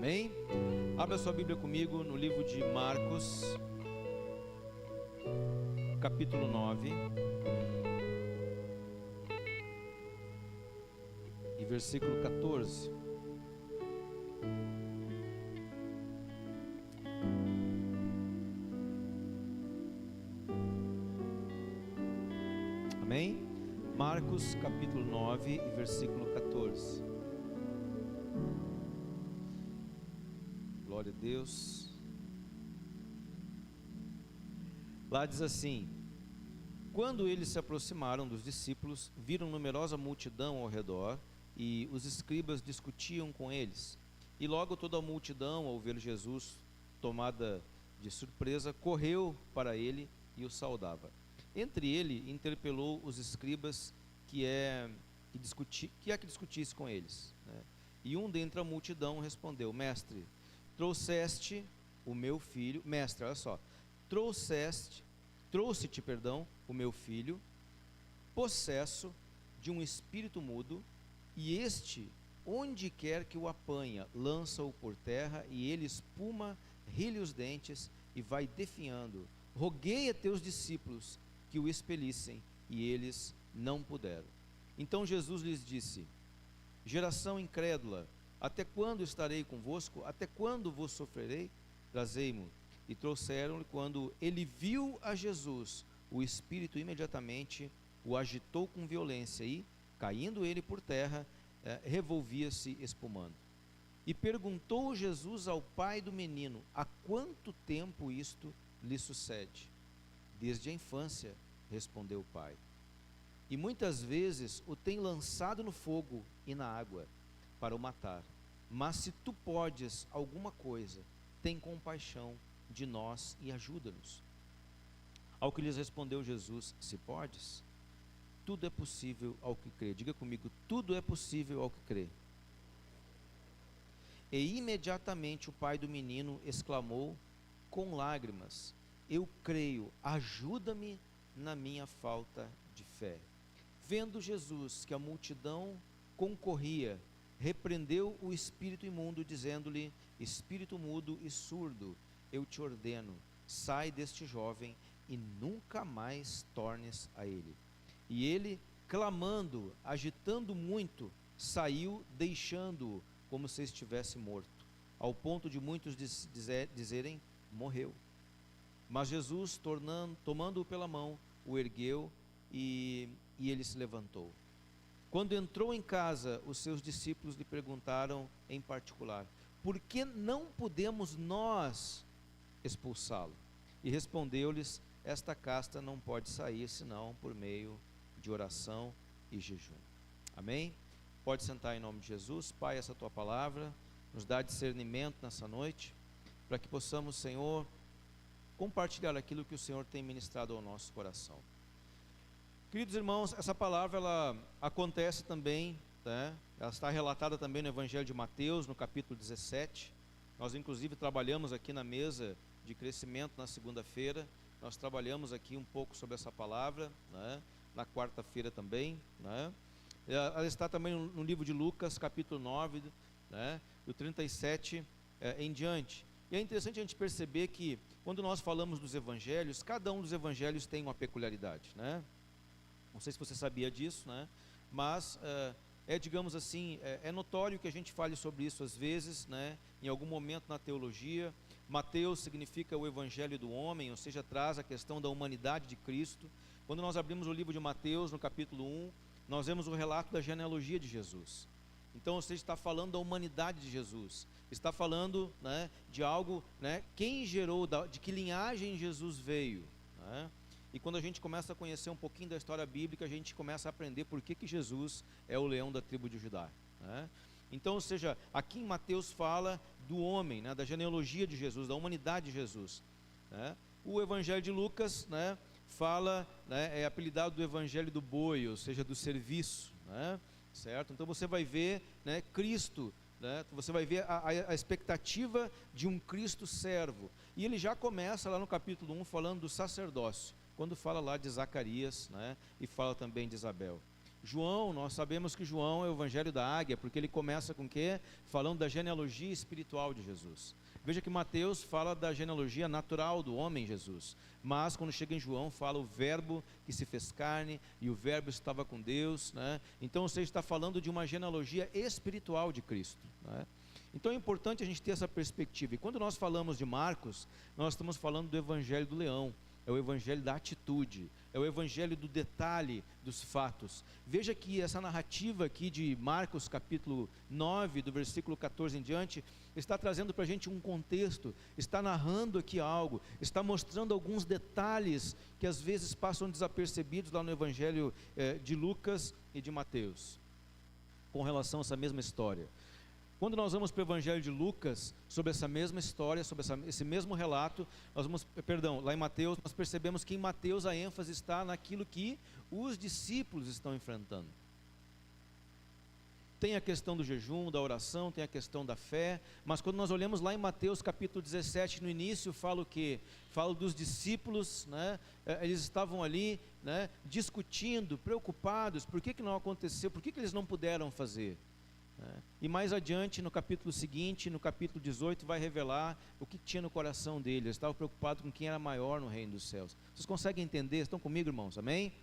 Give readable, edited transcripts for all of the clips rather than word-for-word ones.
Amém? Abra sua Bíblia comigo no livro de Marcos, capítulo 9, e versículo 14. Amém? Marcos, capítulo 9, e versículo 14. Glória a Deus. Lá diz assim: quando eles se aproximaram dos discípulos, viram numerosa multidão ao redor, e os escribas discutiam com eles. E logo toda a multidão, ao ver Jesus, tomada de surpresa, correu para ele e o saudava. Entre ele interpelou os escribas que discutisse com eles, né? E um dentre a multidão respondeu: Mestre, trouxe-te o meu filho, o meu filho, possesso de um espírito mudo, e este, onde quer que o apanha, lança-o por terra, e ele espuma, ri-lhe os dentes e vai definhando. Roguei a teus discípulos que o expelissem, e eles não puderam. Então Jesus lhes disse: geração incrédula, até quando estarei convosco? Até quando vos sofrerei? Trazei-mo. E trouxeram-lhe. Quando ele viu a Jesus, o espírito imediatamente o agitou com violência e, caindo ele por terra, revolvia-se espumando. E perguntou Jesus ao pai do menino: há quanto tempo isto lhe sucede? Desde a infância, respondeu o pai. E muitas vezes o tem lançado no fogo e na água para o matar. Mas se tu podes alguma coisa, tem compaixão de nós e ajuda-nos. Ao que lhes respondeu Jesus: se podes, tudo é possível ao que crê. Diga comigo: tudo é possível ao que crê. E imediatamente o pai do menino exclamou com lágrimas: eu creio, ajuda-me na minha falta de fé. Vendo Jesus que a multidão concorria, repreendeu o espírito imundo, dizendo-lhe: espírito mudo e surdo, eu te ordeno, sai deste jovem e nunca mais tornes a ele. E ele, clamando, agitando muito, saiu, deixando-o como se estivesse morto, ao ponto de muitos dizerem: morreu. Mas Jesus, tomando-o pela mão, o ergueu e ele se levantou. Quando entrou em casa, os seus discípulos lhe perguntaram em particular: por que não podemos nós expulsá-lo? E respondeu-lhes: esta casta não pode sair senão por meio de oração e jejum. Amém? Pode sentar em nome de Jesus. Pai, essa tua palavra nos dá discernimento nessa noite, para que possamos, Senhor, compartilhar aquilo que o Senhor tem ministrado ao nosso coração. Queridos irmãos, essa palavra ela acontece também, né? Ela está relatada também no Evangelho de Mateus, no capítulo 17. Nós inclusive trabalhamos aqui na mesa de crescimento na segunda-feira. Nós trabalhamos aqui um pouco sobre essa palavra, né? Na quarta-feira também, né? Ela está também no livro de Lucas, capítulo 9, né? Do 37 em diante. E é interessante a gente perceber que quando nós falamos dos evangelhos, cada um dos evangelhos tem uma peculiaridade, né? Não sei se você sabia disso, né? Mas digamos assim, é notório que a gente fale sobre isso às vezes, né? Em algum momento na teologia. Mateus significa o evangelho do homem, ou seja, traz a questão da humanidade de Cristo. Quando nós abrimos o livro de Mateus, no capítulo 1, nós vemos o relato da genealogia de Jesus. Então, você está falando da humanidade de Jesus, está falando, né, de algo, né, quem gerou, de que linhagem Jesus veio, né? E quando a gente começa a conhecer um pouquinho da história bíblica, a gente começa a aprender por que Jesus é o leão da tribo de Judá, né? Então, ou seja, aqui em Mateus fala do homem, né, da genealogia de Jesus, da humanidade de Jesus, né? O Evangelho de Lucas, né, fala, né, é apelidado do Evangelho do boi, ou seja, do serviço, né? Certo? Então você vai ver, né, Cristo, né, você vai ver a expectativa de um Cristo servo. E ele já começa lá no capítulo 1 falando do sacerdócio, quando fala lá de Zacarias, né, e fala também de Isabel. João, nós sabemos que João é o evangelho da águia, porque ele começa com o quê? Falando da genealogia espiritual de Jesus. Veja que Mateus fala da genealogia natural do homem Jesus, mas quando chega em João fala o verbo que se fez carne e o verbo estava com Deus, né? Então você está falando de uma genealogia espiritual de Cristo, né? Então é importante a gente ter essa perspectiva. E quando nós falamos de Marcos, nós estamos falando do evangelho do leão. É o evangelho da atitude, é o evangelho do detalhe dos fatos. Veja que essa narrativa aqui de Marcos capítulo 9, do versículo 14 em diante, está trazendo para a gente um contexto, está narrando aqui algo, está mostrando alguns detalhes que às vezes passam desapercebidos lá no evangelho de Lucas e de Mateus, com relação a essa mesma história. Quando nós vamos para o evangelho de Lucas, sobre essa mesma história, sobre esse mesmo relato, lá em Mateus, nós percebemos que em Mateus a ênfase está naquilo que os discípulos estão enfrentando. Tem a questão do jejum, da oração, tem a questão da fé, mas quando nós olhamos lá em Mateus capítulo 17, no início fala o quê? Fala dos discípulos, né? Eles estavam ali, né, discutindo, preocupados, por que não aconteceu, por que eles não puderam fazer? E mais adiante, no capítulo seguinte, no capítulo 18, vai revelar o que tinha no coração deles. Eles estavam preocupados com quem era maior no reino dos céus. Vocês conseguem entender? Estão comigo, irmãos? Amém?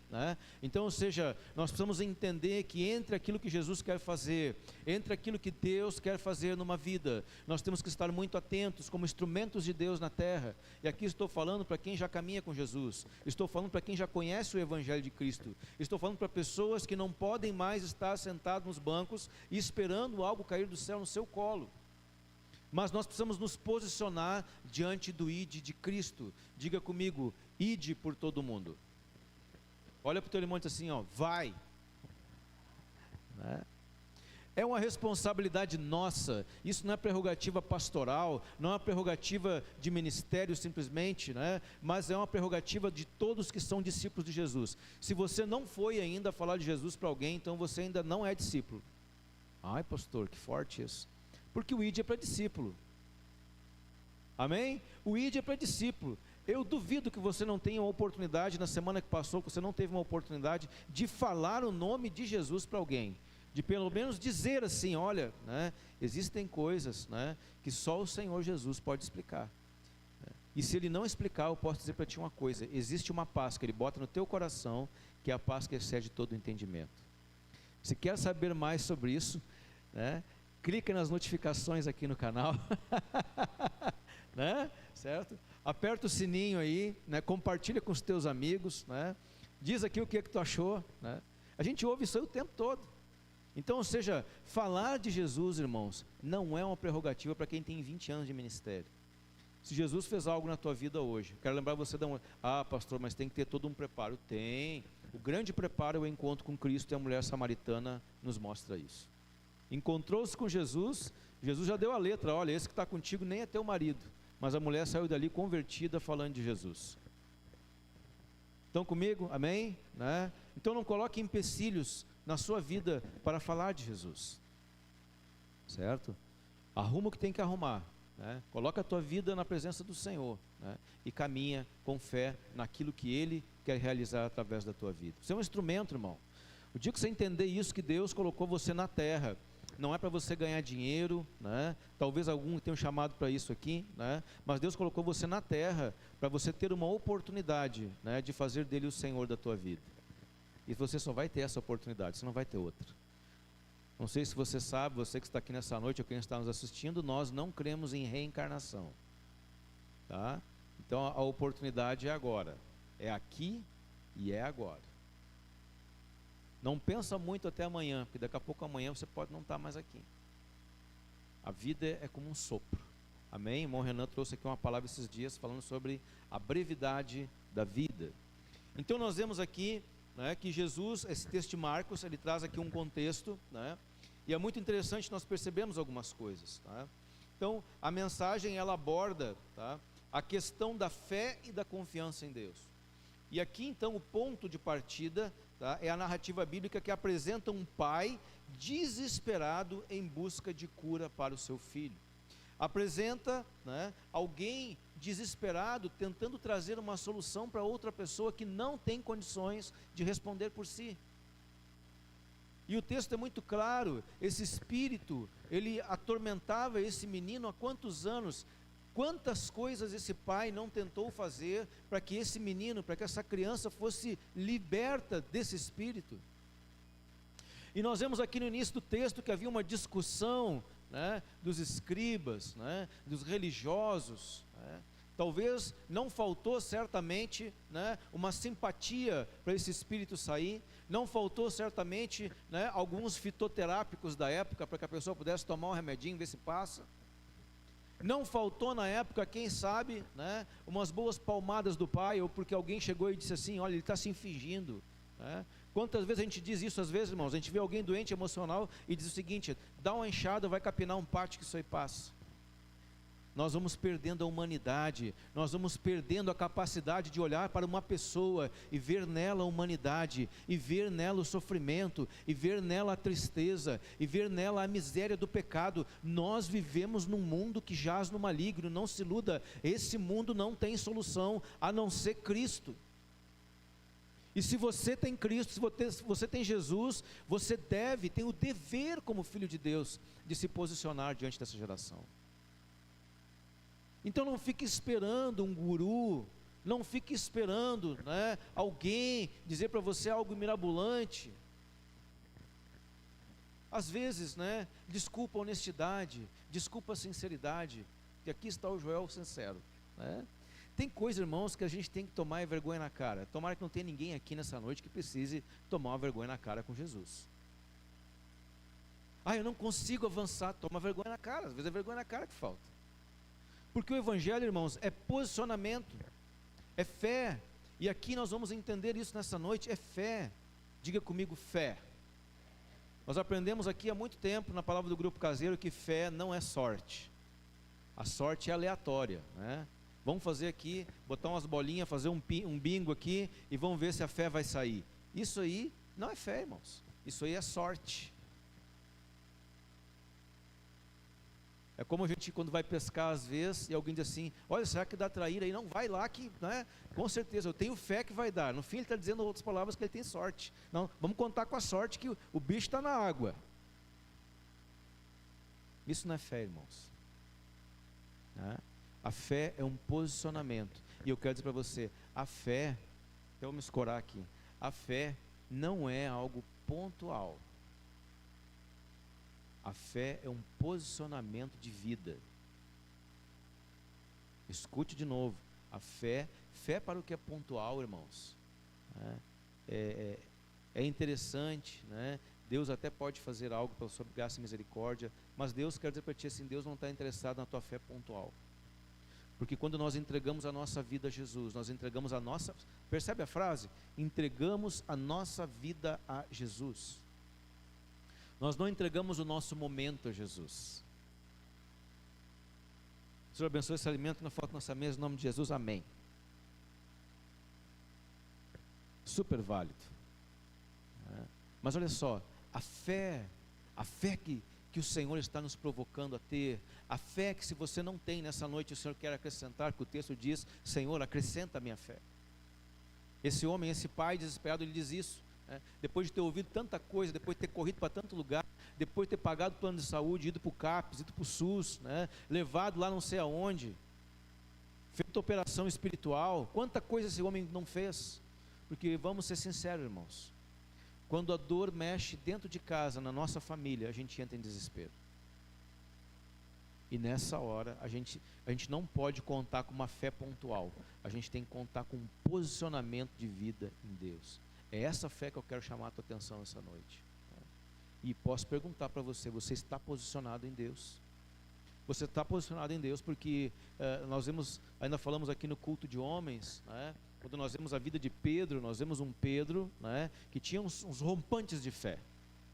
Então, ou seja, nós precisamos entender que entre aquilo que Jesus quer fazer, entre aquilo que Deus quer fazer numa vida, nós temos que estar muito atentos como instrumentos de Deus na terra. E aqui estou falando para quem já caminha com Jesus, estou falando para quem já conhece o evangelho de Cristo, estou falando para pessoas que não podem mais estar sentados nos bancos e esperando algo cair do céu no seu colo. Mas nós precisamos nos posicionar diante do ide de Cristo. Diga comigo, ide por todo mundo. Olha para o teu irmão e diz assim, ó, vai. É uma responsabilidade nossa. Isso não é prerrogativa pastoral, não é uma prerrogativa de ministério simplesmente, mas é uma prerrogativa de todos que são discípulos de Jesus. Se você não foi ainda falar de Jesus para alguém, então você ainda não é discípulo. Ai, pastor, que forte isso. Porque o ID é para discípulo. Amém? O ID é para discípulo. Eu duvido que você não tenha uma oportunidade, na semana que passou, que você não teve uma oportunidade de falar o nome de Jesus para alguém. De pelo menos dizer assim, olha, existem coisas, que só o Senhor Jesus pode explicar. E se Ele não explicar, eu posso dizer para ti uma coisa, existe uma paz que Ele bota no teu coração, que é a paz que excede todo o entendimento. Se quer saber mais sobre isso, clica nas notificações aqui no canal, certo? Aperta o sininho aí, compartilha com os teus amigos, diz aqui o que tu achou, A gente ouve isso aí o tempo todo. Então, ou seja, falar de Jesus, irmãos, não é uma prerrogativa para quem tem 20 anos de ministério. Se Jesus fez algo na tua vida hoje, quero lembrar você pastor, mas tem que ter todo um preparo. Tem. O grande preparo é o encontro com Cristo, e a mulher samaritana nos mostra isso. Encontrou-se com Jesus, Jesus já deu a letra, olha, esse que está contigo nem é teu marido, mas a mulher saiu dali convertida falando de Jesus. Estão comigo? Amém? Então não coloque empecilhos na sua vida para falar de Jesus, certo? Arruma o que tem que arrumar, coloca a tua vida na presença do Senhor, e caminha com fé naquilo que Ele quer realizar através da tua vida. Você é um instrumento, irmão. O dia que você entender isso, que Deus colocou você na terra, não é para você ganhar dinheiro, talvez algum tenha um chamado para isso aqui, mas Deus colocou você na terra para você ter uma oportunidade, de fazer dele o Senhor da tua vida. E você só vai ter essa oportunidade, você não vai ter outra. Não sei se você sabe, você que está aqui nessa noite ou quem está nos assistindo, nós não cremos em reencarnação, tá? Então a oportunidade é agora, é aqui e é agora. Não pensa muito até amanhã, porque daqui a pouco amanhã você pode não estar mais aqui. A vida é como um sopro. Amém? O irmão Renan trouxe aqui uma palavra esses dias falando sobre a brevidade da vida. Então nós vemos aqui, que Jesus, esse texto de Marcos, ele traz aqui um contexto, e é muito interessante nós percebemos algumas coisas, Então a mensagem ela aborda, a questão da fé e da confiança em Deus. E aqui então o ponto de partida, é a narrativa bíblica que apresenta um pai desesperado em busca de cura para o seu filho. Apresenta alguém desesperado tentando trazer uma solução para outra pessoa que não tem condições de responder por si. E o texto é muito claro, esse espírito, ele atormentava esse menino há quantos anos? Quantas coisas esse pai não tentou fazer para que esse menino, para que essa criança fosse liberta desse espírito? E nós vemos aqui no início do texto que havia uma discussão, né, dos escribas, né, dos religiosos, né? Talvez não faltou certamente, né, uma simpatia para esse espírito sair, não faltou certamente, né, alguns fitoterápicos da época para que a pessoa pudesse tomar um remedinho, ver se passa. Não faltou na época, quem sabe, né, umas boas palmadas do pai, ou porque alguém chegou e disse assim: olha, ele está se infligindo, né? Quantas vezes a gente diz isso, às vezes, irmãos, a gente vê alguém doente emocional e diz o seguinte: dá uma enxada, vai capinar um pátio que isso aí passa. Nós vamos perdendo a humanidade, nós vamos perdendo a capacidade de olhar para uma pessoa e ver nela a humanidade, e ver nela o sofrimento, e ver nela a tristeza, e ver nela a miséria do pecado. Nós vivemos num mundo que jaz no maligno, não se iluda, esse mundo não tem solução a não ser Cristo. E se você tem Cristo, se você tem Jesus, você tem o dever como filho de Deus, de se posicionar diante dessa geração. Então não fique esperando um guru, não fique esperando, né, alguém dizer para você algo mirabolante. Às vezes, né, desculpa a honestidade, desculpa a sinceridade, que aqui está o Joel sincero, né? Tem coisa, irmãos, que a gente tem que tomar vergonha na cara. Tomara que não tenha ninguém aqui nessa noite que precise tomar uma vergonha na cara com Jesus. Eu não consigo avançar. Toma vergonha na cara, às vezes é vergonha na cara que falta. Porque o evangelho, irmãos, é posicionamento, é fé. E aqui nós vamos entender isso nessa noite, é fé. Diga comigo, fé. Nós aprendemos aqui há muito tempo na palavra do grupo caseiro que fé não é sorte. A sorte é aleatória, né? Vamos fazer aqui, botar umas bolinhas, fazer um bingo aqui e vamos ver se a fé vai sair. Isso aí não é fé, irmãos. Isso aí é sorte. É como a gente quando vai pescar às vezes e alguém diz assim: olha, será que dá traíra aí? Não, vai lá que, né? Com certeza, eu tenho fé que vai dar. No fim ele está dizendo outras palavras que ele tem sorte. Não, vamos contar com a sorte que o bicho está na água. Isso não é fé, irmãos, né? A fé é um posicionamento. E eu quero dizer para você, a fé, então vamos escorar aqui, a fé não é algo pontual. A fé é um posicionamento de vida. Escute de novo, a fé para o que é pontual, irmãos, né? É interessante, né? Deus até pode fazer algo pela sua graça e misericórdia, mas Deus quer dizer para ti assim: Deus não está interessado na tua fé pontual. Porque quando nós entregamos a nossa vida a Jesus, nós entregamos a nossa, percebe a frase? Entregamos a nossa vida a Jesus. Nós não entregamos o nosso momento a Jesus. O Senhor abençoe esse alimento que não falta na nossa mesa, em nome de Jesus, amém. Super válido. Mas olha só, a fé que o Senhor está nos provocando a ter, a fé que se você não tem nessa noite, o Senhor quer acrescentar, que o texto diz: Senhor, acrescenta a minha fé. Esse homem, esse pai desesperado, ele diz isso, né? Depois de ter ouvido tanta coisa, depois de ter corrido para tanto lugar, depois de ter pagado plano de saúde, ido para o CAPES, ido para o SUS, né? Levado lá não sei aonde, feito operação espiritual, quanta coisa esse homem não fez. Porque vamos ser sinceros, irmãos, quando a dor mexe dentro de casa, na nossa família, a gente entra em desespero. E nessa hora, a gente não pode contar com uma fé pontual. A gente tem que contar com um posicionamento de vida em Deus. É essa fé que eu quero chamar a tua atenção essa noite. E posso perguntar para você: você está posicionado em Deus? Você está posicionado em Deus? Porque nós vemos, ainda falamos aqui no culto de homens, né? Quando nós vemos a vida de Pedro, nós vemos um Pedro, né, que tinha uns rompantes de fé.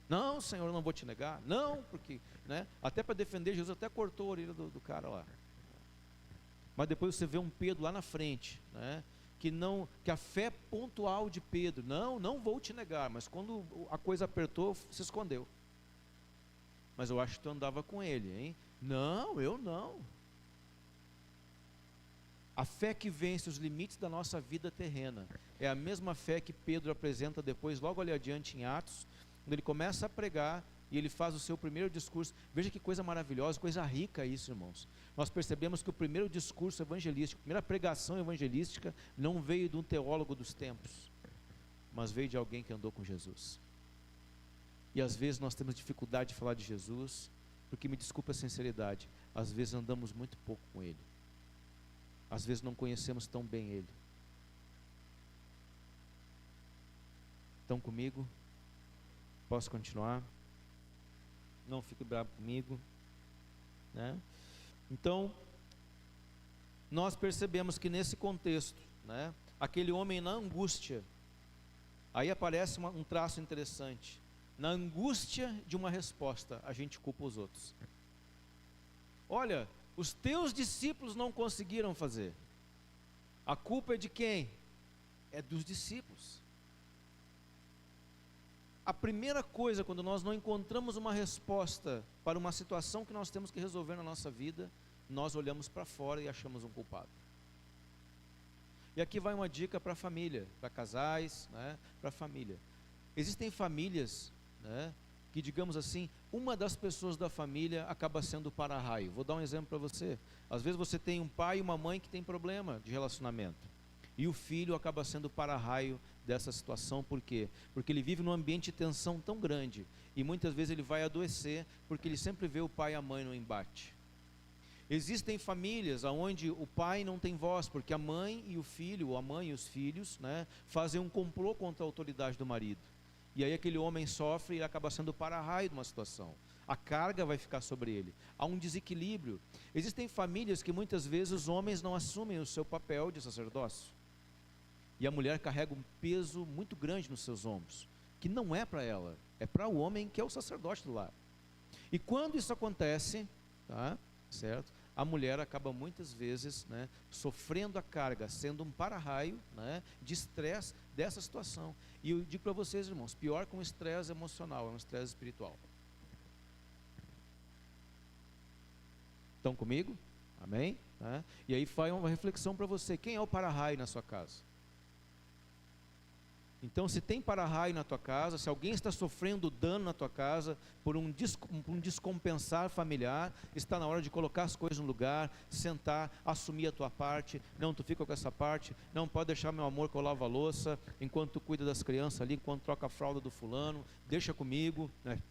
Não, Senhor, eu não vou te negar. Não, porque, né, até para defender Jesus, até cortou a orelha do cara lá. Mas depois você vê um Pedro lá na frente, né, que a fé pontual de Pedro: não vou te negar. Mas quando a coisa apertou, se escondeu. Mas eu acho que tu andava com ele, hein? Não, eu não. A fé que vence os limites da nossa vida terrena é a mesma fé que Pedro apresenta depois, logo ali adiante em Atos, quando ele começa a pregar e ele faz o seu primeiro discurso, veja que coisa maravilhosa, coisa rica isso, irmãos. Nós percebemos que o primeiro discurso evangelístico, a primeira pregação evangelística não veio de um teólogo dos tempos, mas veio de alguém que andou com Jesus. E às vezes nós temos dificuldade de falar de Jesus, porque, me desculpe a sinceridade, às vezes andamos muito pouco com Ele, às vezes não conhecemos tão bem Ele. Estão comigo? Posso continuar? Não fique bravo comigo, né? Então, nós percebemos que nesse contexto, né, aquele homem na angústia, aí aparece um traço interessante. Na angústia de uma resposta, a gente culpa os outros. Olha, os teus discípulos não conseguiram fazer. A culpa é de quem? É dos discípulos. A primeira coisa, quando nós não encontramos uma resposta para uma situação que nós temos que resolver na nossa vida, nós olhamos para fora e achamos um culpado. E aqui vai uma dica para a família, para casais, né, para a família. Existem famílias, né, que, digamos assim, uma das pessoas da família acaba sendo o para-raio. Vou dar um exemplo para você. Às vezes você tem um pai e uma mãe que tem problema de relacionamento, e o filho acaba sendo o para-raio dessa situação. Por quê? Porque ele vive num ambiente de tensão tão grande, e muitas vezes ele vai adoecer, porque ele sempre vê o pai e a mãe no embate. Existem famílias onde o pai não tem voz, porque a mãe e o filho, ou a mãe e os filhos, né, fazem um complô contra a autoridade do marido. E aí aquele homem sofre e acaba sendo para-raio de uma situação. A carga vai ficar sobre ele. Há um desequilíbrio. Existem famílias que muitas vezes os homens não assumem o seu papel de sacerdócio. E a mulher carrega um peso muito grande nos seus ombros, que não é para ela, é para o homem, que é o sacerdote do lar. E quando isso acontece, tá, certo? A mulher acaba muitas vezes, né, sofrendo a carga, sendo um para-raio, né, de estresse dessa situação. E eu digo para vocês, irmãos, pior que um estresse emocional, é um estresse espiritual. Estão comigo? Amém? Tá? E aí faz uma reflexão para você: quem é o para-raio na sua casa? Então, se tem para-raio na tua casa, se alguém está sofrendo dano na tua casa por um descompensar familiar, está na hora de colocar as coisas no lugar, sentar, assumir a tua parte. Não, tu fica com essa parte, não pode deixar, meu amor, que eu lavo a louça, enquanto tu cuida das crianças ali, enquanto troca a fralda do fulano, deixa comigo, né?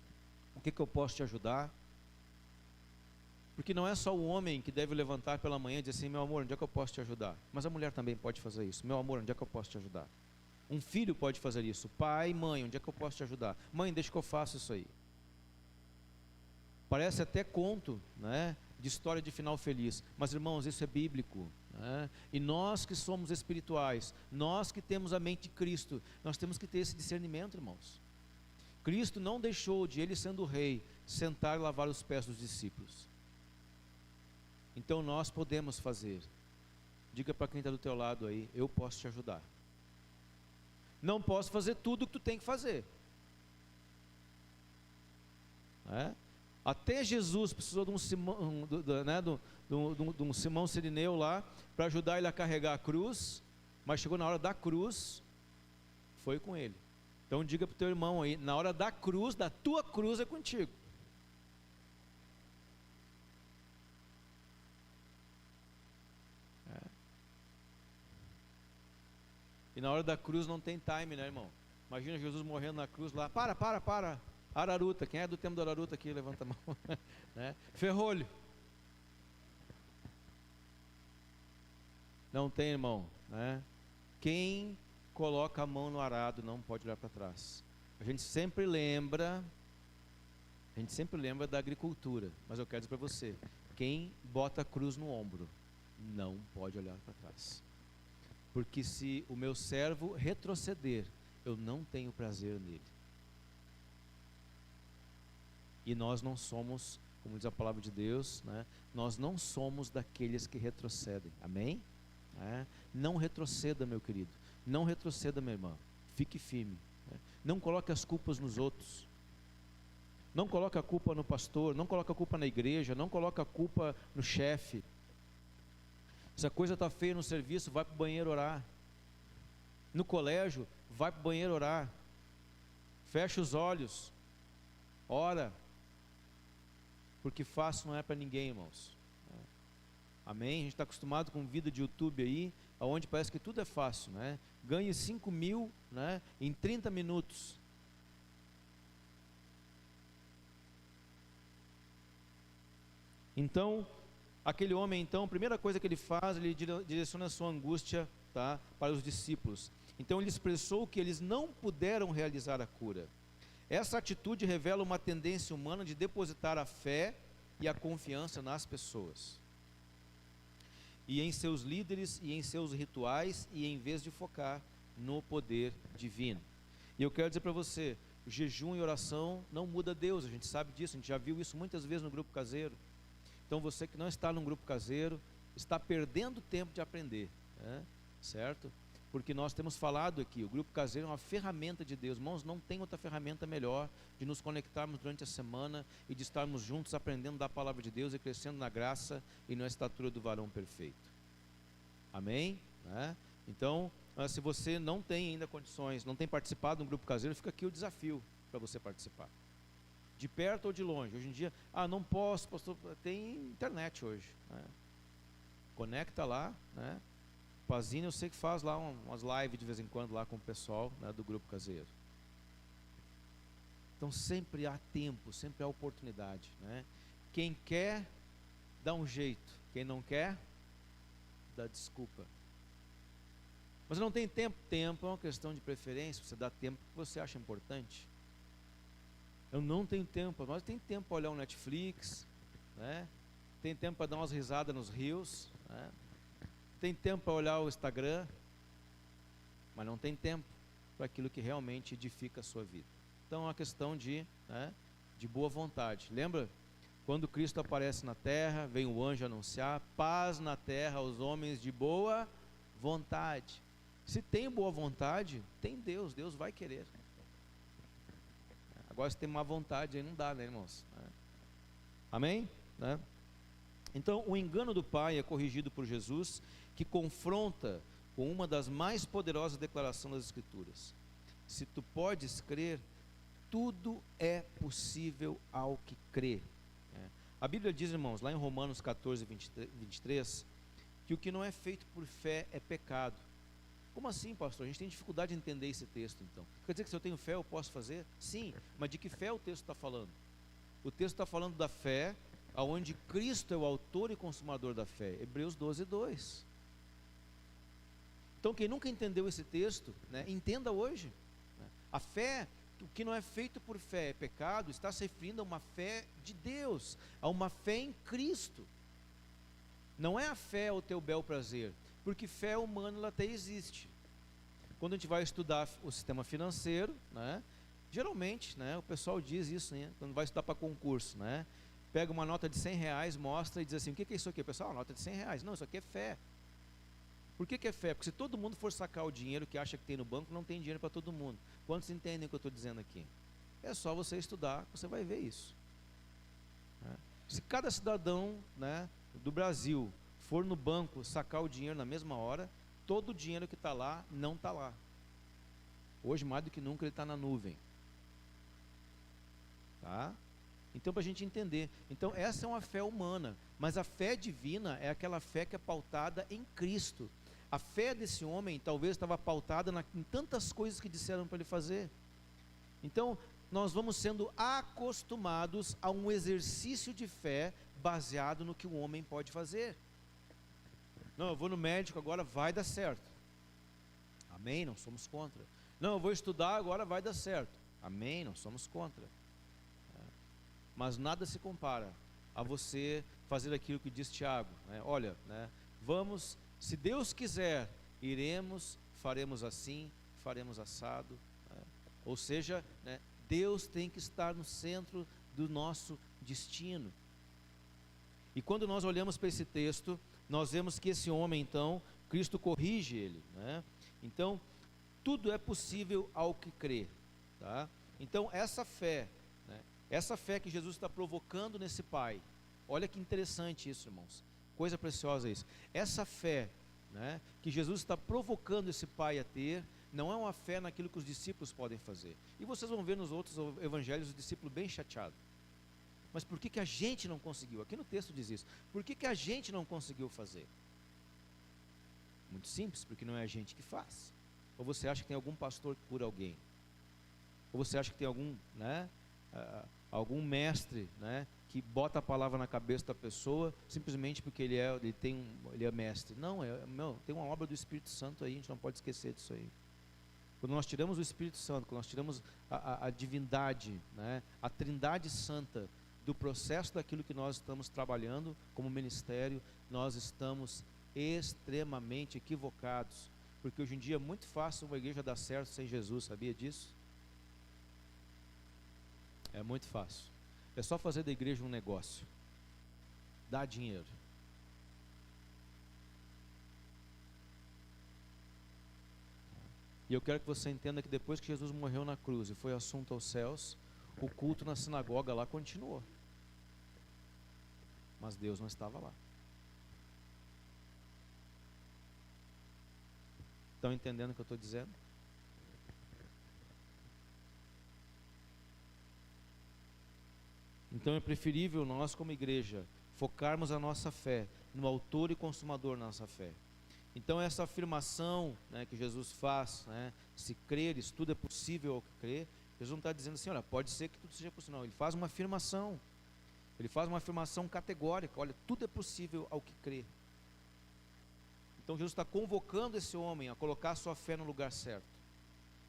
O que eu posso te ajudar? Porque não é só o homem que deve levantar pela manhã e dizer assim: meu amor, onde é que eu posso te ajudar? Mas a mulher também pode fazer isso: meu amor, onde é que eu posso te ajudar? Um filho pode fazer isso: pai, mãe, onde é que eu posso te ajudar? Mãe, deixa que eu faço isso aí. Parece até conto, né, de história de final feliz, mas, irmãos, isso é bíblico, né? E nós que somos espirituais, nós que temos a mente de Cristo, nós temos que ter esse discernimento, irmãos. Cristo não deixou de, ele sendo rei, sentar e lavar os pés dos discípulos. Então nós podemos fazer. Diga para quem está do teu lado aí: eu posso te ajudar. Não posso fazer tudo o que tu tem que fazer, né? Até Jesus precisou de um Simão, né, de um Simão Sirineu lá, para ajudar ele a carregar a cruz, mas chegou na hora da cruz, foi com ele. Então diga para o teu irmão aí: na hora da cruz, da tua cruz, é contigo. E na hora da cruz não tem time, né, irmão? Imagina Jesus morrendo na cruz lá. Para. Araruta, quem é do tempo do Araruta aqui? Levanta a mão. Né? Ferrolho. Não tem, irmão, né? Quem coloca a mão no arado não pode olhar para trás. A gente sempre lembra da agricultura, mas eu quero dizer para você: quem bota a cruz no ombro não pode olhar para trás. Porque se o meu servo retroceder, eu não tenho prazer nele. E nós não somos, como diz a palavra de Deus, né, nós não somos daqueles que retrocedem. Amém? Não retroceda, meu querido. Não retroceda, minha irmã. Fique firme. Né? Não coloque as culpas nos outros. Não coloque a culpa no pastor. Não coloque a culpa na igreja. Não coloque a culpa no chefe. Se a coisa está feia no serviço, vai para o banheiro orar. No colégio, vai para o banheiro orar. Fecha os olhos, ora, porque fácil não é para ninguém, irmãos. Amém? A gente está acostumado com vida de YouTube aí, onde parece que tudo é fácil, né? Ganhe 5.000, né, em 30 minutos. Então, aquele homem, então, a primeira coisa que ele faz, ele direciona a sua angústia, tá, para os discípulos. Então ele expressou que eles não puderam realizar a cura. Essa atitude revela uma tendência humana de depositar a fé e a confiança nas pessoas, e em seus líderes, e em seus rituais, e em vez de focar no poder divino. E eu quero dizer para você, o jejum e oração não muda Deus, a gente sabe disso, a gente já viu isso muitas vezes no grupo caseiro. Então você que não está num grupo caseiro, está perdendo tempo de aprender, né? Certo? Porque nós temos falado aqui, o grupo caseiro é uma ferramenta de Deus, irmãos, não tem outra ferramenta melhor de nos conectarmos durante a semana e de estarmos juntos aprendendo da palavra de Deus e crescendo na graça e na estatura do varão perfeito. Amém? Né? Então, se você não tem ainda condições, não tem participado do grupo caseiro, fica aqui o desafio para você participar. De perto ou de longe. Hoje em dia, não posso, pastor, tem internet hoje, né? Conecta lá, né? Pazina, eu sei que faz lá umas lives de vez em quando lá com o pessoal, né, do grupo caseiro. Então sempre há tempo, sempre há oportunidade, né? Quem quer, dá um jeito. Quem não quer, dá desculpa. Mas não tem tempo. Tempo é uma questão de preferência. Você dá tempo que você acha importante. Eu não tenho tempo, mas tem tempo para olhar um Netflix, né? Tem tempo para dar umas risadas nos rios, né? Tem tempo para olhar o Instagram, mas não tem tempo para aquilo que realmente edifica a sua vida. Então é uma questão de boa vontade. Lembra? Quando Cristo aparece na terra, vem o anjo anunciar paz na terra aos homens de boa vontade. Se tem boa vontade, tem Deus, Deus vai querer. Agora se tem má vontade, aí não dá, né, irmãos? Amém? Né? Então o engano do pai é corrigido por Jesus, que confronta com uma das mais poderosas declarações das Escrituras: se tu podes crer, tudo é possível ao que crê. A Bíblia diz, irmãos, lá em Romanos 14, 23, que o que não é feito por fé é pecado. Como assim, pastor? A gente tem dificuldade de entender esse texto, então. Quer dizer que se eu tenho fé eu posso fazer? Sim, mas de que fé o texto está falando? O texto está falando da fé aonde Cristo é o autor e consumador da fé. Hebreus 12, 2. Então quem nunca entendeu esse texto, né, entenda hoje, né? A fé, o que não é feito por fé é pecado, está se referindo a uma fé de Deus, a uma fé em Cristo. Não é a fé ao teu bel prazer, porque fé humana ela até existe. Quando a gente vai estudar o sistema financeiro, né, geralmente, né, o pessoal diz isso, né, quando vai estudar para concurso, né, pega uma nota de R$100, mostra e diz assim: o que é isso aqui? O pessoal, nota de R$100. Não, isso aqui é fé. Por que é fé? Porque se todo mundo for sacar o dinheiro que acha que tem no banco, não tem dinheiro para todo mundo. Quantos entendem o que eu estou dizendo aqui? É só você estudar, você vai ver isso. Se cada cidadão, né, do Brasil for no banco sacar o dinheiro na mesma hora, todo o dinheiro que está lá, não está lá. Hoje, mais do que nunca, ele está na nuvem. Tá? Então, para a gente entender, então essa é uma fé humana, mas a fé divina é aquela fé que é pautada em Cristo. A fé desse homem talvez estava pautada em tantas coisas que disseram para ele fazer. Então, nós vamos sendo acostumados a um exercício de fé baseado no que o homem pode fazer. Não, eu vou no médico, agora vai dar certo. Amém? Não somos contra. Não, eu vou estudar, agora vai dar certo. Amém? Não somos contra. Mas nada se compara a você fazer aquilo que diz Tiago, né? Olha, né, vamos, se Deus quiser, iremos, faremos assim, faremos assado, né? Ou seja, né, Deus tem que estar no centro do nosso destino. E quando nós olhamos para esse texto, nós vemos que esse homem, então, Cristo corrige ele, né? Então, tudo é possível ao que crê, tá? Então, essa fé que Jesus está provocando nesse pai, olha que interessante isso, irmãos, coisa preciosa isso. Essa fé, né, que Jesus está provocando esse pai a ter, não é uma fé naquilo que os discípulos podem fazer. E vocês vão ver nos outros evangelhos o discípulo bem chateado. Mas por que a gente não conseguiu? Aqui no texto diz isso. Por que a gente não conseguiu fazer? Muito simples, porque não é a gente que faz. Ou você acha que tem algum pastor que cura alguém? Ou você acha que tem algum, né, algum mestre, né, que bota a palavra na cabeça da pessoa simplesmente porque ele é mestre? Não, tem uma obra do Espírito Santo aí, a gente não pode esquecer disso aí. Quando nós tiramos o Espírito Santo, quando nós tiramos a divindade, né, a trindade santa do processo daquilo que nós estamos trabalhando como ministério, nós estamos extremamente equivocados, porque hoje em dia é muito fácil uma igreja dar certo sem Jesus, sabia disso? É muito fácil, é só fazer da igreja um negócio, dar dinheiro. E eu quero que você entenda que depois que Jesus morreu na cruz e foi assunto aos céus, o culto na sinagoga lá continuou, mas Deus não estava lá. Estão entendendo o que eu estou dizendo? Então é preferível nós como igreja focarmos a nossa fé no autor e consumador da nossa fé. Então essa afirmação, né, que Jesus faz, né, se creres, tudo é possível ao que crer, Jesus não está dizendo assim, olha, pode ser que tudo seja possível, não, ele faz uma afirmação categórica, olha, tudo é possível ao que crer. Então Jesus está convocando esse homem a colocar a sua fé no lugar certo,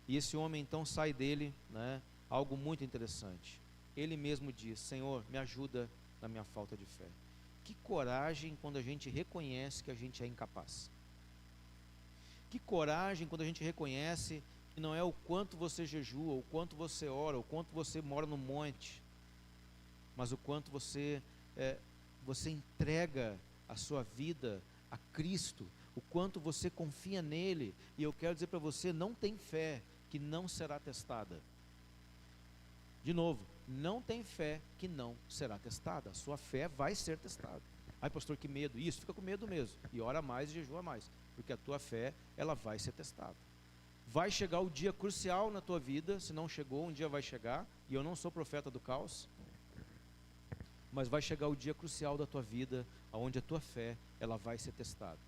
e esse homem então sai dele, né, algo muito interessante. Ele mesmo diz, Senhor, me ajuda na minha falta de fé. Que coragem quando a gente reconhece que a gente é incapaz. Que coragem quando a gente reconhece que não é o quanto você jejua, o quanto você ora, o quanto você mora no monte, mas o quanto você entrega a sua vida a Cristo, o quanto você confia nele. E eu quero dizer para você, não tem fé que não será testada. De novo, não tem fé que não será testada. A sua fé vai ser testada. Ai, pastor, que medo. Isso, fica com medo mesmo. E ora mais e jejua mais, porque a tua fé, ela vai ser testada. Vai chegar o dia crucial na tua vida. Se não chegou, um dia vai chegar. E eu não sou profeta do caos, mas vai chegar o dia crucial da tua vida, onde a tua fé, ela vai ser testada.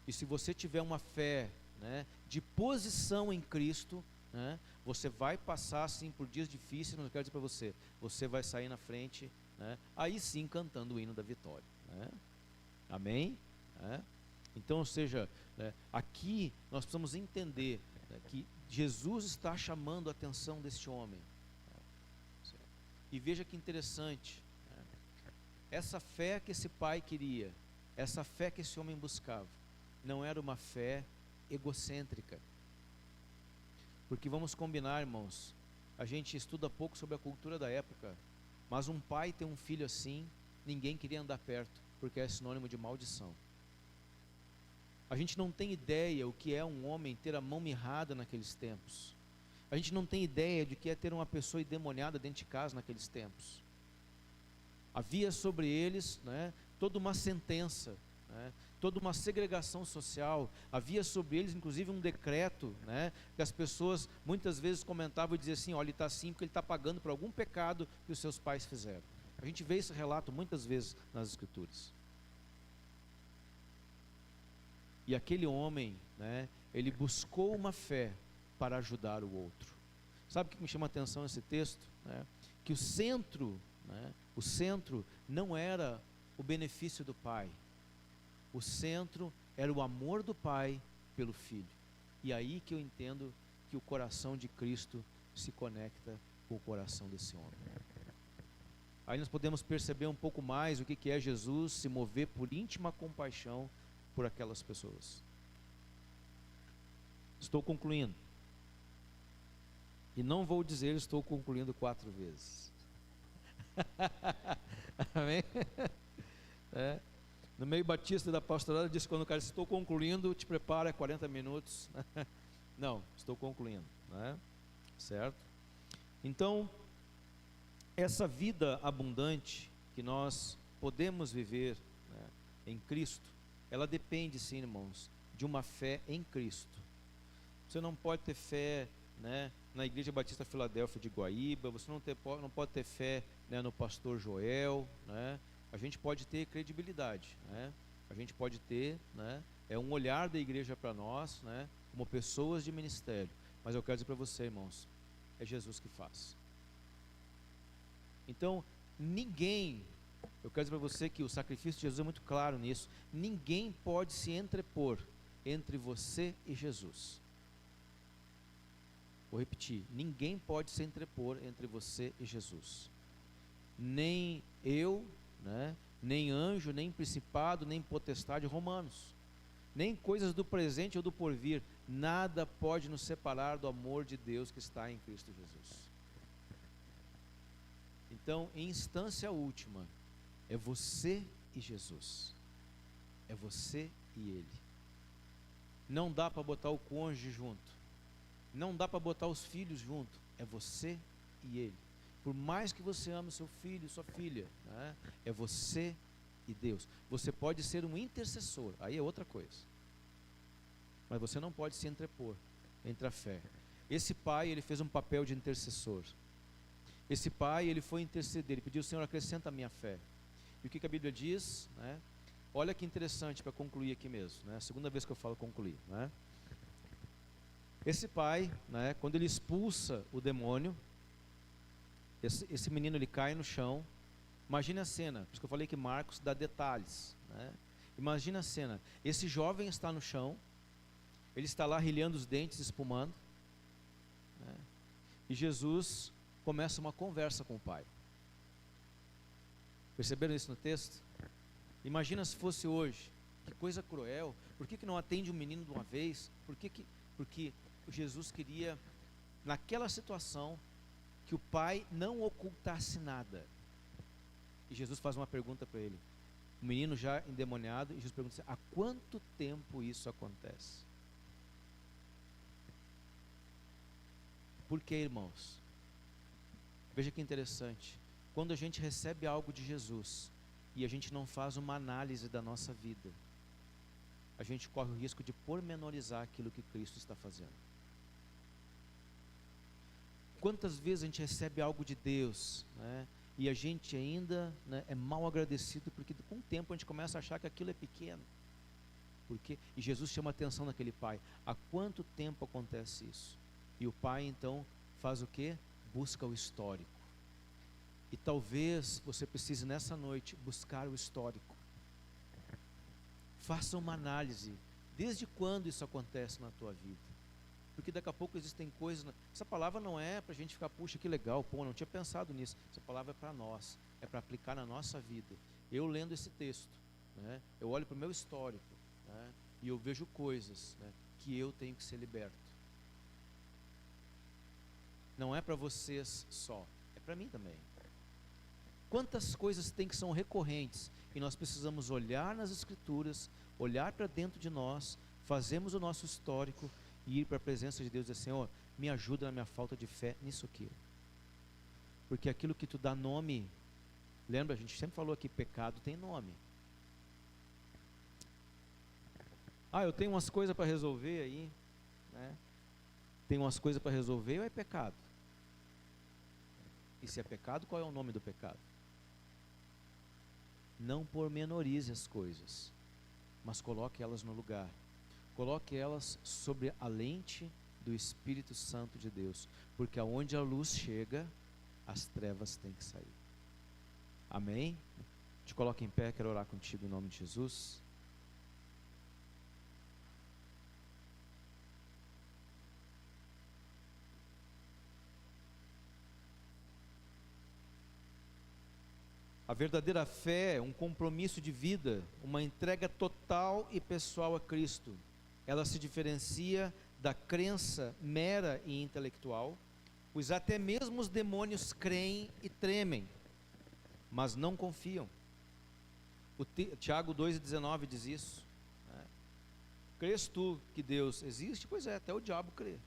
E se você tiver uma fé, né, de posição em Cristo, né, você vai passar sim por dias difíceis, mas eu quero dizer para você, você vai sair na frente, né, aí sim cantando o hino da vitória, né? Amém? Então, ou seja, né, aqui nós precisamos entender, né, que Jesus está chamando a atenção desse homem, né? E veja que interessante, né, essa fé que esse pai queria, essa fé que esse homem buscava, não era uma fé egocêntrica. Porque vamos combinar, irmãos, a gente estuda pouco sobre a cultura da época, mas um pai ter um filho assim, ninguém queria andar perto, porque é sinônimo de maldição. A gente não tem ideia o que é um homem ter a mão mirrada naqueles tempos. A gente não tem ideia de que é ter uma pessoa endemoniada dentro de casa naqueles tempos. Havia sobre eles, né, toda uma sentença, né, toda uma segregação social. Havia sobre eles inclusive um decreto, né, que as pessoas muitas vezes comentavam e diziam assim, olha, ele está assim porque ele está pagando por algum pecado que os seus pais fizeram. A gente vê esse relato muitas vezes nas escrituras. E aquele homem, né, ele buscou uma fé para ajudar o outro. Sabe o que me chama a atenção nesse texto? Né? Que o centro não era o benefício do pai. O centro era o amor do pai pelo filho. E aí que eu entendo que o coração de Cristo se conecta com o coração desse homem. Aí nós podemos perceber um pouco mais o que é Jesus se mover por íntima compaixão por aquelas pessoas. Estou concluindo. E não vou dizer estou concluindo 4 vezes. Amém? No meio batista da pastorada disse, quando o cara disse, estou concluindo, te prepara 40 minutos. Não, estou concluindo, né? Certo? Então, essa vida abundante que nós podemos viver, né, em Cristo, ela depende sim, irmãos, de uma fé em Cristo. Você não pode ter fé, né, na Igreja Batista Filadélfia de Guaíba. Você não pode ter fé, né, no pastor Joel, né? A gente pode ter credibilidade, né? A gente pode ter, né, um olhar da igreja para nós, né, como pessoas de ministério. Mas eu quero dizer para você, irmãos, é Jesus que faz. Então, eu quero dizer para você que o sacrifício de Jesus é muito claro nisso. Ninguém pode se entrepor entre você e Jesus. Vou repetir, ninguém pode se entrepor entre você e Jesus. Nem eu, né, nem anjo, nem principado, nem potestade, Romanos. Nem coisas do presente ou do porvir, nada pode nos separar do amor de Deus que está em Cristo Jesus. Então, em instância última, é você e Jesus. É você e Ele. Não dá para botar o cônjuge junto. Não dá para botar os filhos junto. É você e Ele. Por mais que você ame seu filho, sua filha, né, é você e Deus. Você pode ser um intercessor, aí é outra coisa. Mas você não pode se entrepor entre a fé. Esse pai, ele fez um papel de intercessor. Esse pai, ele foi interceder, ele pediu: Senhor, acrescenta a minha fé. E o que a Bíblia diz, né? Olha que interessante, para concluir aqui mesmo, né? A segunda vez que eu falo concluir, né? Esse pai, né, quando ele expulsa o demônio, esse menino, ele cai no chão. Imagina a cena, por isso que eu falei que Marcos dá detalhes, né? Imagina a cena, esse jovem está no chão, ele está lá rilhando os dentes, espumando, né? E Jesus começa uma conversa com o pai. Perceberam isso no texto? Imagina se fosse hoje. Que coisa cruel. Por que não atende o menino de uma vez? Porque Jesus queria, naquela situação, que o pai não ocultasse nada. E Jesus faz uma pergunta para ele. O menino já endemoniado, e Jesus pergunta assim: há quanto tempo isso acontece? Por que, irmãos? Veja que interessante. Quando a gente recebe algo de Jesus e a gente não faz uma análise da nossa vida, a gente corre o risco de pormenorizar aquilo que Cristo está fazendo. Quantas vezes a gente recebe algo de Deus, né, e a gente ainda, né, é mal agradecido, porque com o tempo a gente começa a achar que aquilo é pequeno. E Jesus chama a atenção daquele pai: há quanto tempo acontece isso? E o pai então faz o quê? Busca o histórico. E talvez você precise nessa noite buscar o histórico. Faça uma análise. Desde quando isso acontece na tua vida? Porque daqui a pouco existem coisas. Essa palavra não é para a gente ficar: puxa, que legal, pô, não tinha pensado nisso. Essa palavra é para nós, é para aplicar na nossa vida. Eu lendo esse texto, né, eu olho para o meu histórico, né, e eu vejo coisas, né, que eu tenho que ser liberto. Não é para vocês só, é para mim também. Quantas coisas tem que são recorrentes e nós precisamos olhar nas Escrituras, olhar para dentro de nós, fazemos o nosso histórico e ir para a presença de Deus e dizer: Senhor, me ajuda na minha falta de fé nisso aqui. Porque aquilo que tu dá nome, lembra, a gente sempre falou aqui, pecado tem nome. Eu tenho umas coisas para resolver aí, né? Tem umas coisas para resolver, ou é pecado? E se é pecado, qual é o nome do pecado? Não pormenorize as coisas, mas coloque elas no lugar. Coloque elas sobre a lente do Espírito Santo de Deus, porque aonde a luz chega, as trevas têm que sair. Amém? Te coloque em pé, quero orar contigo em nome de Jesus. A verdadeira fé é um compromisso de vida, uma entrega total e pessoal a Cristo. Ela se diferencia da crença mera e intelectual, pois até mesmo os demônios creem e tremem, mas não confiam. Tiago 2,19 diz isso, né? Crês tu que Deus existe? Pois é, até o diabo crê.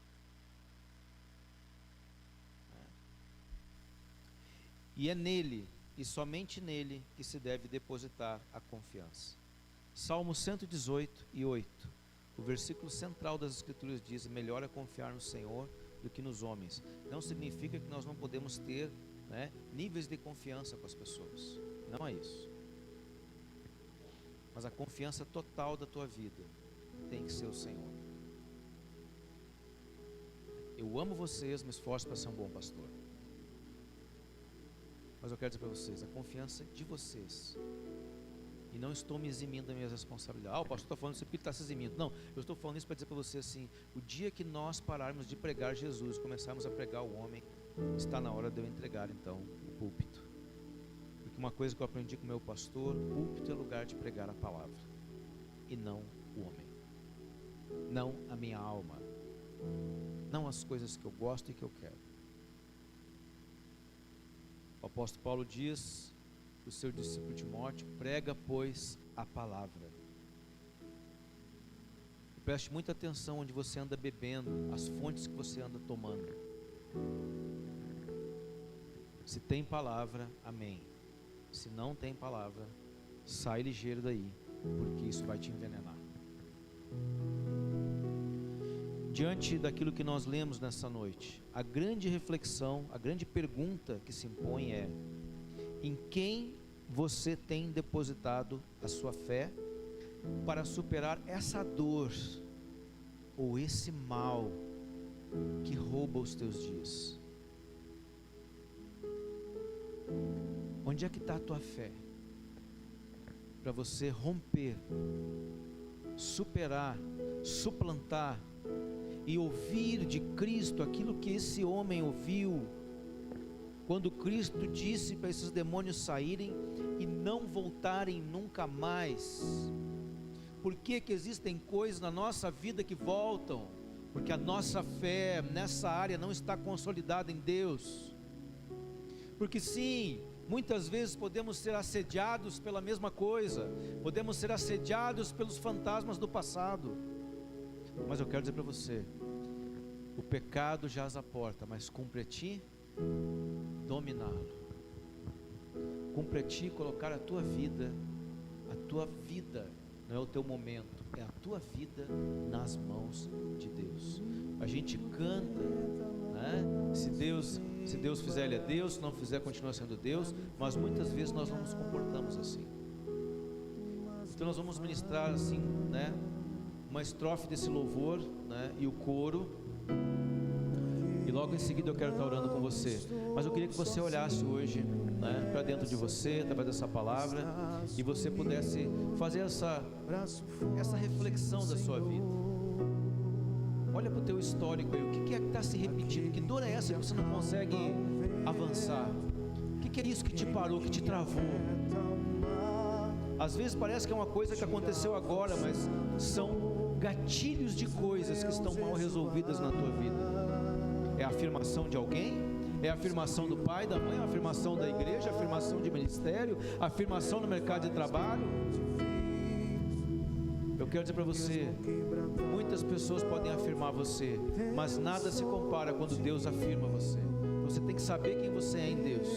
E é nele, e somente nele, que se deve depositar a confiança. Salmo 118:8. o versículo central das Escrituras diz: melhor é confiar no Senhor do que nos homens. Não significa que nós não podemos ter, né, níveis de confiança com as pessoas, não é isso, mas a confiança total da tua vida tem que ser o Senhor. Eu amo vocês, me esforço para ser um bom pastor, mas eu quero dizer para vocês, a confiança de vocês, e não estou me eximindo das minhas responsabilidades. O pastor está falando isso porque ele está se eximindo. Não, eu estou falando isso para dizer para você assim: o dia que nós pararmos de pregar Jesus, começarmos a pregar o homem, está na hora de eu entregar então o púlpito. Porque uma coisa que eu aprendi com o meu pastor: púlpito é lugar de pregar a palavra, e não o homem, não a minha alma, não as coisas que eu gosto e que eu quero. O apóstolo Paulo diz o seu discípulo Timóteo: prega, pois, a palavra. E preste muita atenção onde você anda bebendo, as fontes que você anda tomando. Se tem palavra, amém. Se não tem palavra, sai ligeiro daí, porque isso vai te envenenar. Diante daquilo que nós lemos nessa noite, a grande reflexão, a grande pergunta que se impõe é: em quem você tem depositado a sua fé para superar essa dor ou esse mal que rouba os teus dias? Onde é que está a tua fé para você romper, superar, suplantar e ouvir de Cristo aquilo que esse homem ouviu quando Cristo disse para esses demônios saírem e não voltarem nunca mais? Por que que existem coisas na nossa vida que voltam? Porque a nossa fé nessa área não está consolidada em Deus. Porque sim, muitas vezes podemos ser assediados pela mesma coisa, podemos ser assediados pelos fantasmas do passado, mas eu quero dizer para você: o pecado jaz à porta, mas cumpre a ti dominá-lo. Cumpre a ti colocar a tua vida, não é o teu momento, é a tua vida nas mãos de Deus. A gente canta, né? Se Deus fizer, Ele é Deus, se não fizer, continua sendo Deus, mas muitas vezes nós não nos comportamos assim. Então nós vamos ministrar assim, né, uma estrofe desse louvor, né, e o coro, e logo em seguida eu quero estar orando com você. Mas eu queria que você olhasse hoje, né, para dentro de você, através dessa palavra, e você pudesse fazer essa reflexão da sua vida. Olha para o teu histórico aí, o que é que está se repetindo? Que dor é essa que você não consegue avançar? O que é isso que te parou, que te travou? Às vezes parece que é uma coisa que aconteceu agora, mas são gatilhos de coisas que estão mal resolvidas na tua vida. É a afirmação de alguém, é a afirmação do pai, da mãe, a afirmação da igreja, a afirmação de ministério, a afirmação no mercado de trabalho. Eu quero dizer para você, muitas pessoas podem afirmar você, mas nada se compara quando Deus afirma você. Você tem que saber quem você é em Deus.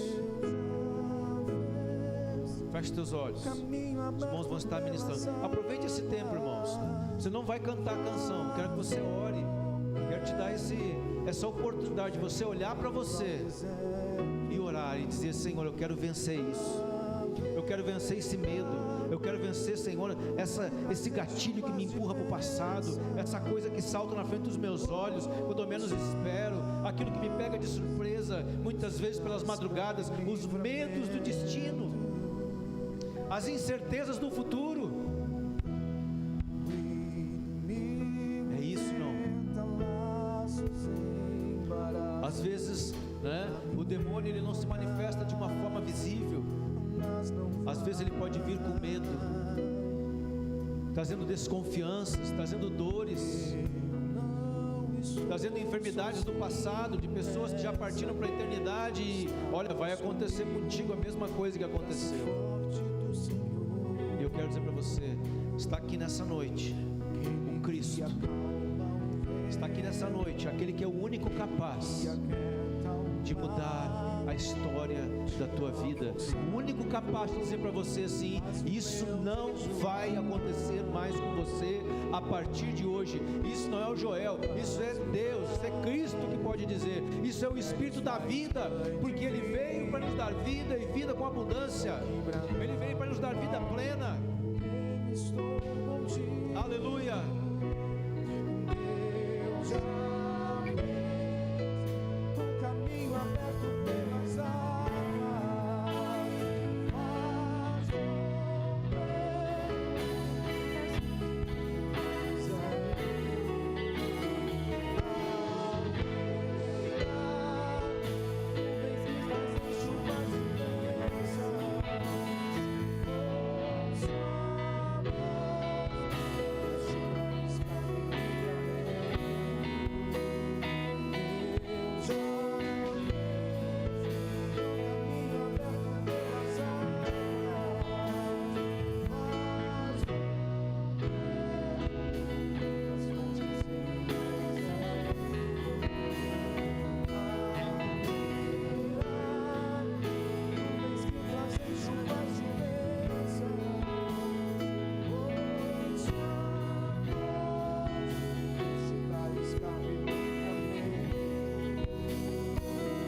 Feche teus olhos, os irmãos vão estar ministrando. Aproveite esse tempo, irmãos. Você não vai cantar a canção, quero que você ore. Quero te dar essa oportunidade de você olhar para você e orar e dizer: Senhor, eu quero vencer isso, eu quero vencer esse medo, eu quero vencer, Senhor, esse gatilho que me empurra para o passado, essa coisa que salta na frente dos meus olhos quando eu menos espero, aquilo que me pega de surpresa, muitas vezes pelas madrugadas, os medos do destino, as incertezas do futuro. É isso, não? Às vezes, né, o demônio ele não se manifesta de uma forma visível. Às vezes ele pode vir com medo, trazendo desconfianças, trazendo dores, trazendo enfermidades do passado, de pessoas que já partiram para a eternidade. E olha, vai acontecer contigo a mesma coisa que aconteceu. E eu quero dizer para você, está aqui nessa noite o Cristo, está aqui nessa noite aquele que é o único capaz de mudar a história da tua vida. O único capaz de dizer para você assim: isso não vai acontecer mais com você a partir de hoje. Isso não é o Joel, isso é Deus, isso é Cristo que pode dizer. Isso é o Espírito da vida, porque Ele veio para nos dar vida e vida com abundância. Ele veio para nos dar vida plena. Aleluia.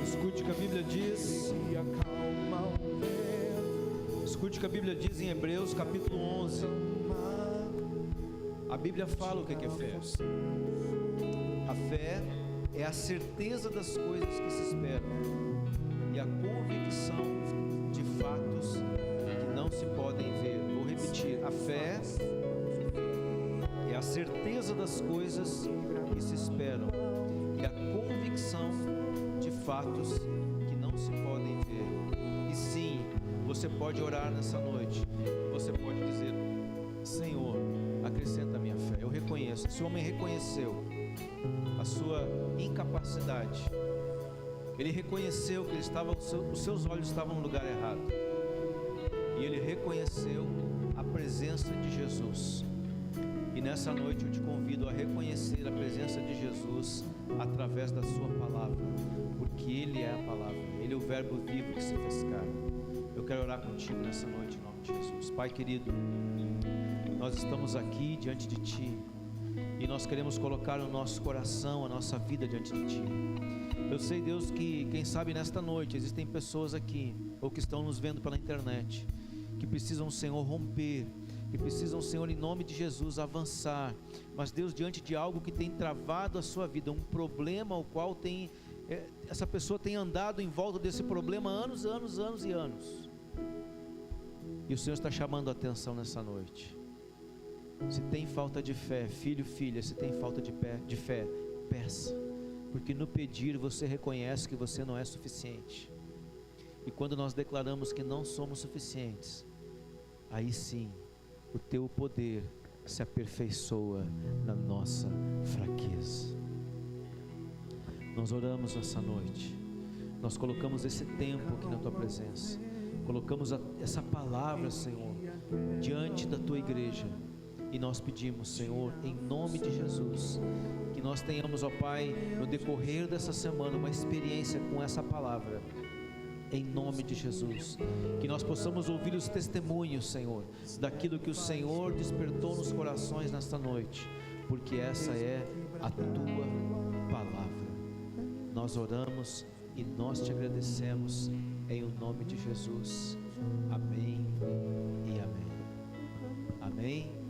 Escute o que a Bíblia diz. Escute o que a Bíblia diz em Hebreus capítulo 11. A Bíblia fala o que é fé. A fé é a certeza das coisas que se esperam e a convicção de fatos que não se podem ver. Vou repetir: a fé é a certeza das coisas que se esperam e a convicção de fatos que não se podem ver. E sim, você pode orar nessa noite. Você pode dizer: Senhor, acrescenta a minha fé. Eu reconheço. Esse homem reconheceu a sua incapacidade. Ele reconheceu que ele estava, os seus olhos estavam no lugar errado. E ele reconheceu a presença de Jesus. E nessa noite eu te convido a reconhecer a presença de Jesus através da sua palavra, porque Ele é a palavra, Ele é o verbo vivo que se fez carne. Eu quero orar contigo nessa noite em nome de Jesus. Pai querido, nós estamos aqui diante de Ti e nós queremos colocar o nosso coração, a nossa vida diante de Ti. Eu sei, Deus, que quem sabe nesta noite existem pessoas aqui ou que estão nos vendo pela internet que precisam, Senhor, romper, que precisam, Senhor, em nome de Jesus, avançar. Mas Deus, diante de algo que tem travado a sua vida, um problema ao qual essa pessoa tem andado em volta desse problema anos e anos. E o Senhor está chamando a atenção nessa noite. Se tem falta de fé, filho, filha, se tem falta de fé, peça. Porque no pedir você reconhece que você não é suficiente. E quando nós declaramos que não somos suficientes, aí sim, o Teu poder se aperfeiçoa na nossa fraqueza. Nós oramos nessa noite, nós colocamos esse tempo aqui na Tua presença, colocamos essa palavra, Senhor, diante da Tua igreja, e nós pedimos, Senhor, em nome de Jesus, que nós tenhamos, ó Pai, no decorrer dessa semana, uma experiência com essa palavra, em nome de Jesus, que nós possamos ouvir os testemunhos, Senhor, daquilo que o Senhor despertou nos corações nesta noite, porque essa é a Tua palavra. Nós oramos e nós Te agradecemos, em o nome de Jesus. Amém e amém. Amém.